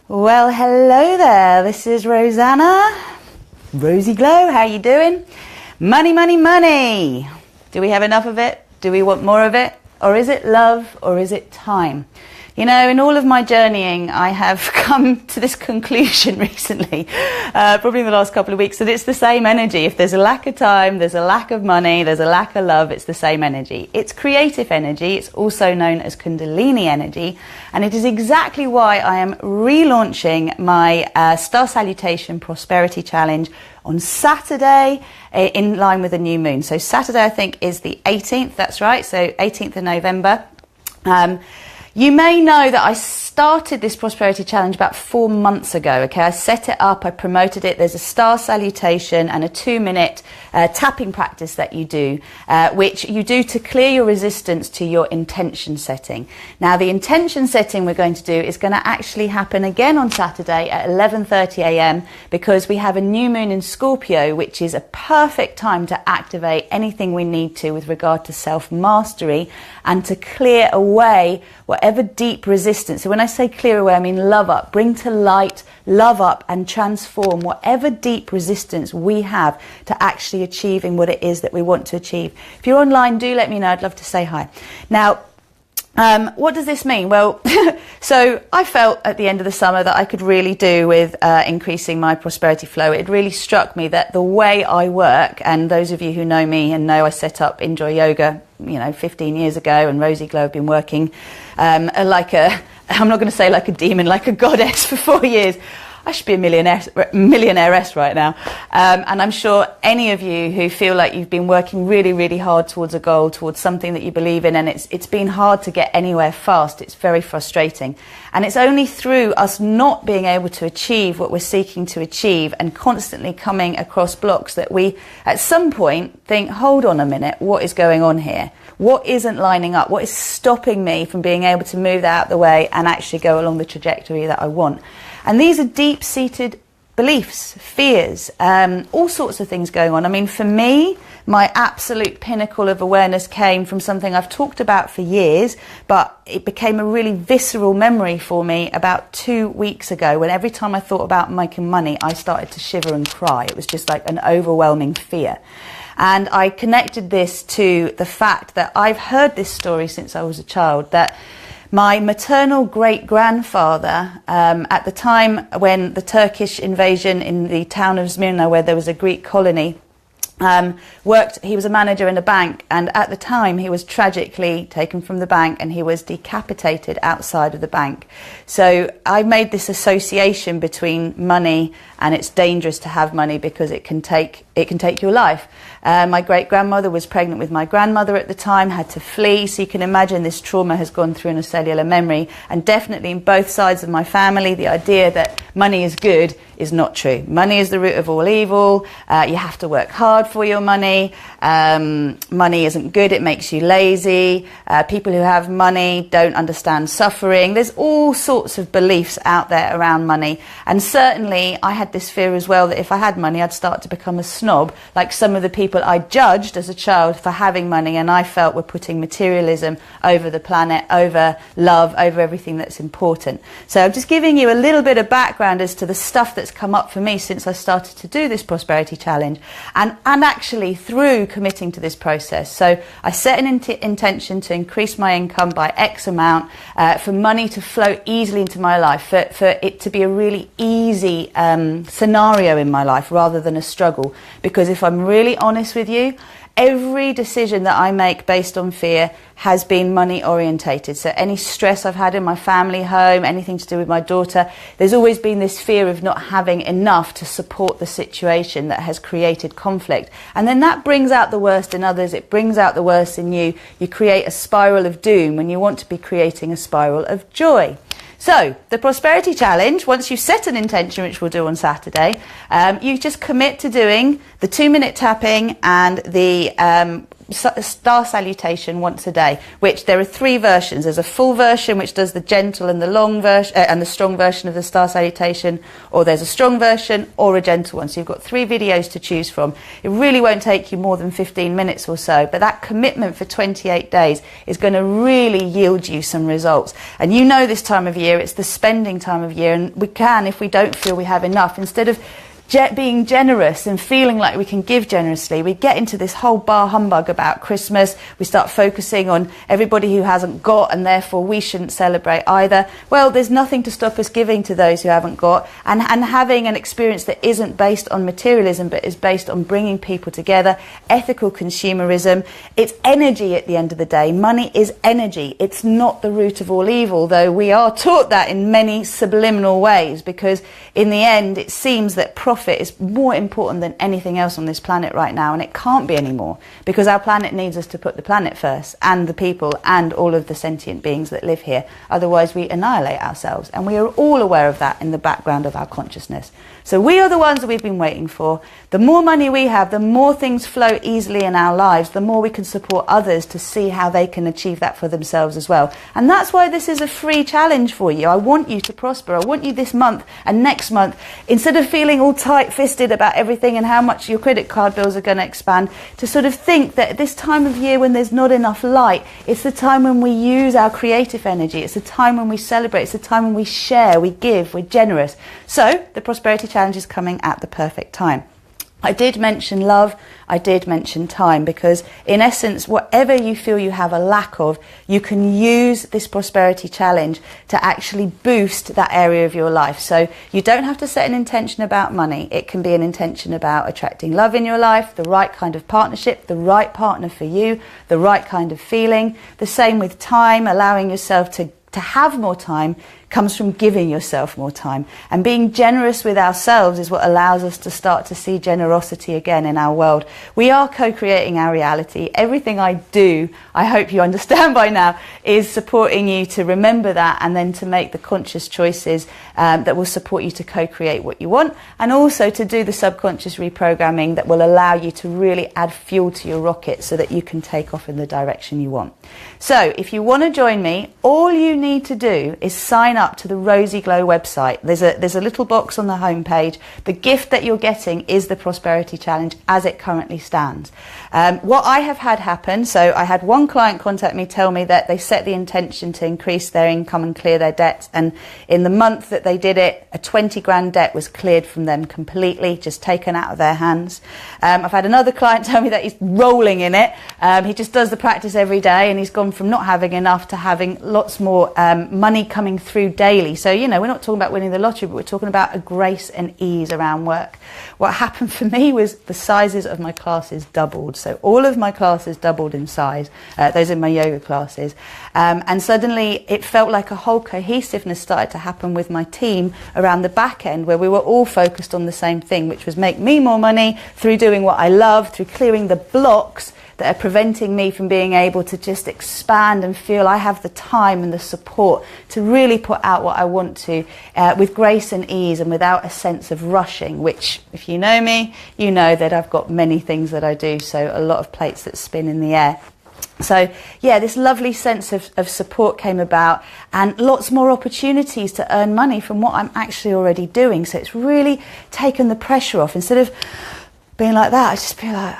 Well, hello there. This is Rosanna. RozyGlow, how you doing? Money, money, money. Do we have enough of it? Do we want more of it? Or is it love, or is it time? You know, in all of my journeying, I have come to this conclusion recently, probably in the last couple of weeks, that it's the same energy. If there's a lack of time, there's a lack of money, there's a lack of love, it's the same energy. It's creative energy. It's also known as Kundalini energy. And it is exactly why I am relaunching my Star Salutation Prosperity Challenge on Saturday in line with the new moon. So Saturday, I think, is the 18th. That's right. So 18th of November. You may know that I started this Prosperity Challenge about 4 months ago, okay? I set it up, I promoted it. There's a star salutation and a 2-minute tapping practice that you do, which you do to clear your resistance to your intention setting. Now, the intention setting we're going to do is going to actually happen again on Saturday at 11:30 a.m. because we have a new moon in Scorpio, which is a perfect time to activate anything we need to with regard to self-mastery and to clear away whatever deep resistance. So when I say clear away, I mean love up, bring to light, love up and transform whatever deep resistance we have to actually achieving what it is that we want to achieve. If you're online, do let me know. I'd love to say hi. Now, what does this mean? Well, so I felt at the end of the summer that I could really do with increasing my prosperity flow. It really struck me that the way I work, and those of you who know me and know I set up Enjoy Yoga, 15 years ago, and RozyGlow have been working I'm not going to say like a demon, like a goddess for 4 years. I should be a millionairess right now. And I'm sure any of you who feel like you've been working really, really hard towards a goal, towards something that you believe in, and it's been hard to get anywhere fast. It's very frustrating. And it's only through us not being able to achieve what we're seeking to achieve and constantly coming across blocks that we, at some point, think, hold on a minute, what is going on here? What isn't lining up? What is stopping me from being able to move that out of the way and actually go along the trajectory that I want? And these are deep-seated beliefs, fears, all sorts of things going on. I mean, for me, my absolute pinnacle of awareness came from something I've talked about for years, but it became a really visceral memory for me about 2 weeks ago, when every time I thought about making money, I started to shiver and cry. It was just like an overwhelming fear. And I connected this to the fact that I've heard this story since I was a child, that my maternal great-grandfather, at the time when the Turkish invasion in the town of Smyrna, where there was a Greek colony, he was a manager in a bank, and at the time he was tragically taken from the bank and he was decapitated outside of the bank. So I made this association between money, and it's dangerous to have money because it can take your life. My great-grandmother was pregnant with my grandmother at the time, had to flee, so you can imagine this trauma has gone through in a cellular memory. And definitely in both sides of my family, the idea that money is good is not true. Money is the root of all evil. You have to work hard for your money. Money isn't good, it makes you lazy. People who have money don't understand suffering. There's all sorts of beliefs out there around money. And certainly I had this fear as well that if I had money, I'd start to become a snob, like some of the people I judged as a child for having money and I felt were putting materialism over the planet, over love, over everything that's important. So I'm just giving you a little bit of background as to the stuff that's come up for me since I started to do this Prosperity Challenge, and actually through committing to this process. So I set an intention to increase my income by X amount, for money to flow easily into my life, for it to be a really easy scenario in my life rather than a struggle. Because if I'm really honest with you, every decision that I make based on fear has been money orientated. So any stress I've had in my family home, anything to do with my daughter, there's always been this fear of not having enough to support the situation that has created conflict. And then that brings out the worst in others, it brings out the worst in you. You create a spiral of doom when you want to be creating a spiral of joy. So, the Prosperity Challenge, once you set an intention, which we'll do on Saturday, you just commit to doing the 2-minute tapping and the star salutation once a day, which there are 3 versions. There's a full version which does the gentle and the long version and the strong version of the star salutation, or there's a strong version or a gentle one. So you've got 3 videos to choose from. It really won't take you more than 15 minutes or so, but that commitment for 28 days is going to really yield you some results. And you know, this time of year, it's the spending time of year, and we can, if we don't feel we have enough, instead of being generous and feeling like we can give generously, we get into this whole bar humbug about Christmas. We start focusing on everybody who hasn't got, and therefore we shouldn't celebrate either. Well, there's nothing to stop us giving to those who haven't got, and having an experience that isn't based on materialism but is based on bringing people together, ethical consumerism. It's energy at the end of the day. Money is energy. It's not the root of all evil, though we are taught that in many subliminal ways, because in the end it seems that profit is more important than anything else on this planet right now, and it can't be anymore, because our planet needs us to put the planet first, and the people and all of the sentient beings that live here. Otherwise we annihilate ourselves, and we are all aware of that in the background of our consciousness. So we are the ones that we've been waiting for. The more money we have, the more things flow easily in our lives, the more we can support others to see how they can achieve that for themselves as well. And that's why this is a free challenge for you. I want you to prosper. I want you this month and next month, instead of feeling all tight-fisted about everything and how much your credit card bills are going to expand, to sort of think that at this time of year when there's not enough light, it's the time when we use our creative energy. It's the time when we celebrate. It's the time when we share, we give, we're generous. So the Prosperity Challenge is coming at the perfect time. I did mention love, I did mention time, because in essence, whatever you feel you have a lack of, you can use this Prosperity Challenge to actually boost that area of your life. So you don't have to set an intention about money. It can be an intention about attracting love in your life, the right kind of partnership, the right partner for you, the right kind of feeling. The same with time, allowing yourself to have more time comes from giving yourself more time. And being generous with ourselves is what allows us to start to see generosity again in our world. We are co-creating our reality. Everything I do, I hope you understand by now, is supporting you to remember that, and then to make the conscious choices that will support you to co-create what you want, and also to do the subconscious reprogramming that will allow you to really add fuel to your rocket so that you can take off in the direction you want. So if you want to join me, all you need to do is sign up to the RozyGlow website. There's a little box on the homepage. The gift that you're getting is the Prosperity Challenge as it currently stands. What I have had happen, so I had one client contact me, tell me that they set the intention to increase their income and clear their debts, and in the month that they did it, a 20 grand debt was cleared from them completely, just taken out of their hands. I've had another client tell me that he's rolling in it. He just does the practice every day, and he's gone from not having enough to having lots more money coming through daily. So, you know, we're not talking about winning the lottery, but we're talking about a grace and ease around work. What happened for me was the sizes of my classes doubled. So all of my classes doubled in size. Those are my yoga classes. And suddenly it felt like a whole cohesiveness started to happen with my team around the back end, where we were all focused on the same thing, which was make me more money through doing what I love, through clearing the blocks that are preventing me from being able to just expand and feel I have the time and the support to really put out what I want to with grace and ease, and without a sense of rushing, which, if you know me, you know that I've got many things that I do, so a lot of plates that spin in the air. So yeah, this lovely sense of support came about, and lots more opportunities to earn money from what I'm actually already doing. So it's really taken the pressure off. Instead of being like that, I just be like,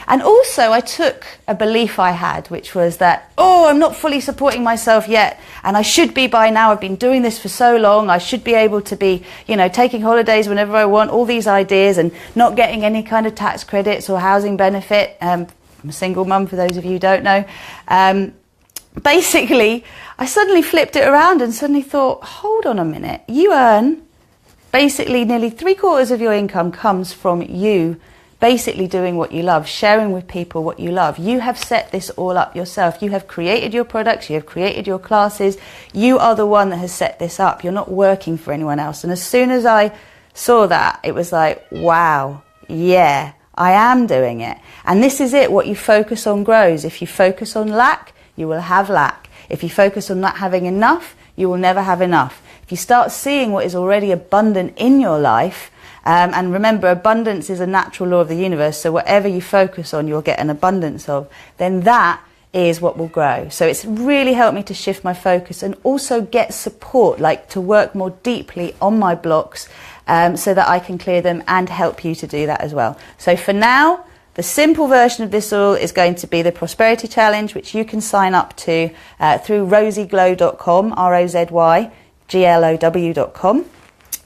And also I took a belief I had, which was that, oh, I'm not fully supporting myself yet, and I should be by now. I've been doing this for so long. I should be able to be, you know, taking holidays whenever I want, all these ideas, and not getting any kind of tax credits or housing benefit. I'm a single mum, for those of you who don't know. Basically, I suddenly flipped it around and suddenly thought, hold on a minute. You earn basically nearly 3/4 of your income comes from you basically doing what you love, sharing with people what you love. You have set this all up yourself. You have created your products, you have created your classes. You are the one that has set this up. You're not working for anyone else. And as soon as I saw that, it was like, wow, yeah, I am doing it. And this is it. What you focus on grows. If you focus on lack, you will have lack. If you focus on not having enough, you will never have enough. If you start seeing what is already abundant in your life, And remember, abundance is a natural law of the universe. So whatever you focus on, you'll get an abundance of. Then that is what will grow. So it's really helped me to shift my focus and also get support, like to work more deeply on my blocks, so that I can clear them and help you to do that as well. So for now, the simple version of this all is going to be the Prosperity Challenge, which you can sign up to through RozyGlow.com, RozyGlow.com.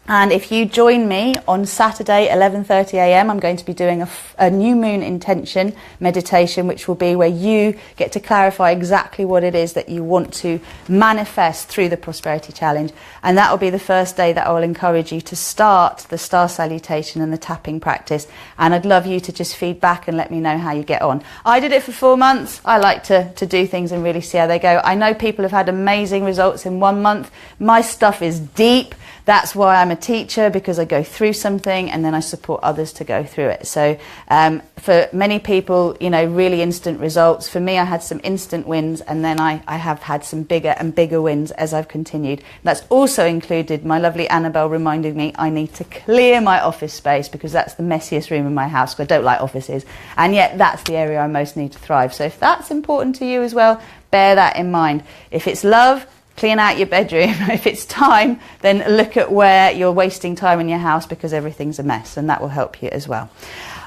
And if you join me on Saturday, 11:30 a.m, I'm going to be doing a new moon intention meditation, which will be where you get to clarify exactly what it is that you want to manifest through the Prosperity Challenge. And that will be the first day that I will encourage you to start the star salutation and the tapping practice. And I'd love you to just feed back and let me know how you get on. I did it for 4 months. I like to do things and really see how they go. I know people have had amazing results in 1 month. My stuff is deep. That's why I'm a teacher, because I go through something and then I support others to go through it. So for many people, you know, really instant results. For me, I had some instant wins, and then I have had some bigger and bigger wins as I've continued. That's also included my lovely Annabelle reminding me I need to clear my office space, because that's the messiest room in my house, because I don't like offices. And yet that's the area I most need to thrive. So if that's important to you as well, bear that in mind. If it's love, clean out your bedroom. If it's time, then look at where you're wasting time in your house, because everything's a mess, and that will help you as well.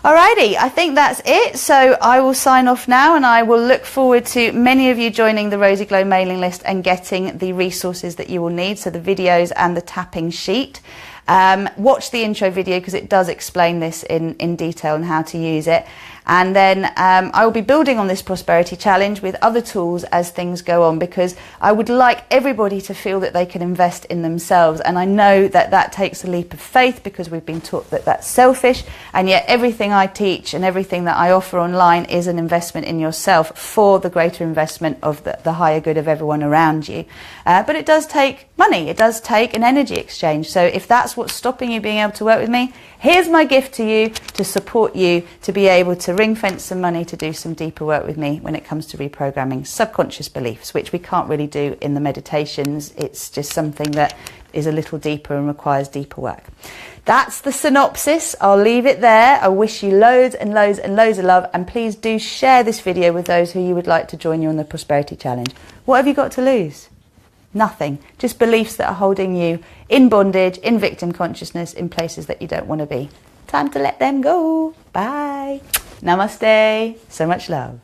Alrighty, I think that's it. So I will sign off now, and I will look forward to many of you joining the RozyGlow mailing list and getting the resources that you will need, so the videos and the tapping sheet. Watch the intro video, because it does explain this in detail and how to use it. And then I will be building on this Prosperity Challenge with other tools as things go on, because I would like everybody to feel that they can invest in themselves. And I know that that takes a leap of faith, because we've been taught that that's selfish. And yet everything I teach and everything that I offer online is an investment in yourself for the greater investment of the higher good of everyone around you. But it does take money. It does take an energy exchange. So if that's what's stopping you being able to work with me, here's my gift to you to support you to be able to ring fence some money to do some deeper work with me when it comes to reprogramming subconscious beliefs, which we can't really do in the meditations. It's just something that is a little deeper and requires deeper work. That's the synopsis. I'll leave it there. I wish you loads and loads and loads of love, and please do share this video with those who you would like to join you on the Prosperity Challenge. What have you got to lose? Nothing. Just beliefs that are holding you in bondage, in victim consciousness, in places that you don't want to be. Time to let them go. Bye. Namaste. So much love.